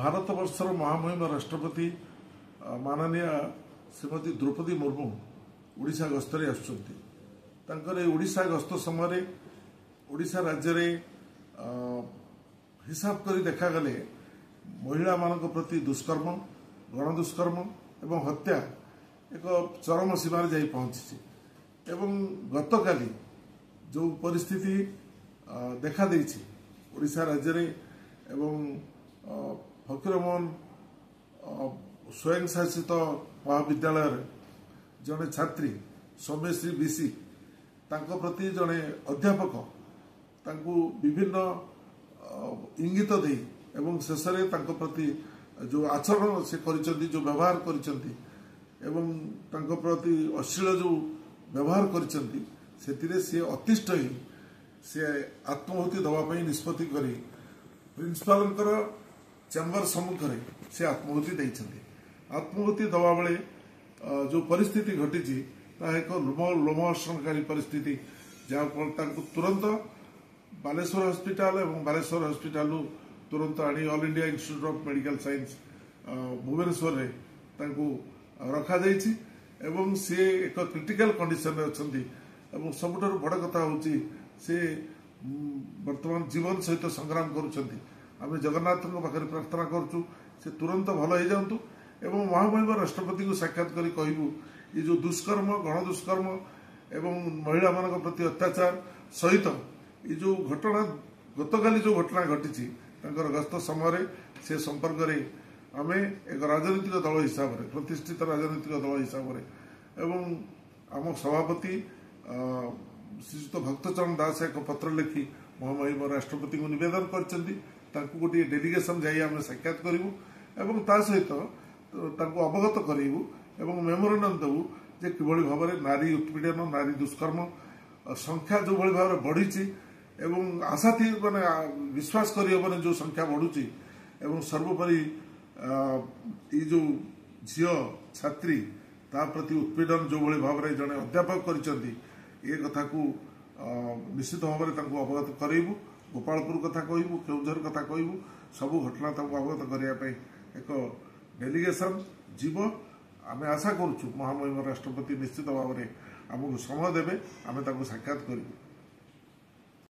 भारत वर्षर महामहिम राष्ट्रपति माननीय श्रीमती द्रौपदी मुर्मू ओडिशा गस्तरे आशा गस्त समय ओडिशा राज्य हिसाब कर देखागले महिला मान प्रति दुष्कर्म गणदुष्कर्म एवं हत्या एक चरम सीमार जा पहुंची एवं गतकाली जो परिस्थिति देखा देइछि ओडिशा राज्य रे एवं फकीरमोहन स्वयं शासित महाविद्यालय जड़े छात्री सौम्यश्री बीसी तांको प्रति जड़े अध्यापक तांको विभिन्न इंगित दे एवं शेष प्रति जो आचरण से करिसेंती जो व्यवहार करिसेंती एवं तांको प्रति अश्लील जो व्यवहार करिसेंती सेतिरे से अतिष्ठ ही से आत्माहुति दवाई निष्पत्ति करी प्रिंसिपाल चैम्बर सम्मुख में से आत्माहुति देइछंती। आत्माहुति दवा बेले जो परिस्थिति घटी एक लोमहर्षणकारी परिस्थिति जहाँ तुरंत बालेश्वर हॉस्पिटल एवं बालेश्वर हॉस्पिटल तुरंत आनी all India institute of medical science Bhubaneswar रे रखा जाइछि एवं से एक क्रिटिकल कंडीशन रे अछंती एवं सबुठारु बड़ कथा होची से वर्तमान जीवन सहित संग्राम करुछंती। आम जगन्नाथ पाखे प्रार्थना करूँ से तुरंत भल हो जातु एवं महामहिम राष्ट्रपति को साक्षात करी कहबू ये जो दुष्कर्म गणदुष्कर्म एवं महिला मान प्रति अत्याचार सहित ये जो घटना गतकाली जो घटना घटी गस्त समय से संपर्क में आम एक राजनीतिक दल हिसाब से प्रतिष्ठित राजनीतिक दल हिसाब से एवं आम सभापति श्रीजुत भक्तचरण दास एक पत्र लिखि महामहिम राष्ट्रपति को निवेदन कर गोटे डेलीगेशन जाई आम साक्षात करूँ एवं ता सहित अवगत करूँ एवं मेमोरेंडम देवु जे किभଳି भाव में नारी उत्पीड़न नारी दुष्कर्म संख्या जो भाई भाव में बढ़ी एवं आशा थी माने विश्वास करहबन जो संख्या बढ़ुची एवं सर्वोपरि ये जो झील छात्री ता प्रति उत्पीड़न जो भाई भाव में जड़े अध्यापक करिसेंती ये कथा को निश्चित भाव में अवगत करूँ गोपालपुर कथा कहबू केउझर कथा कहबू सबू घटना अवगत करने एक डेलीगेशन जीव आम आशा करुँ महामहिम राष्ट्रपति निश्चित भाव में आमको समय देवे आम साक्षात करूँ।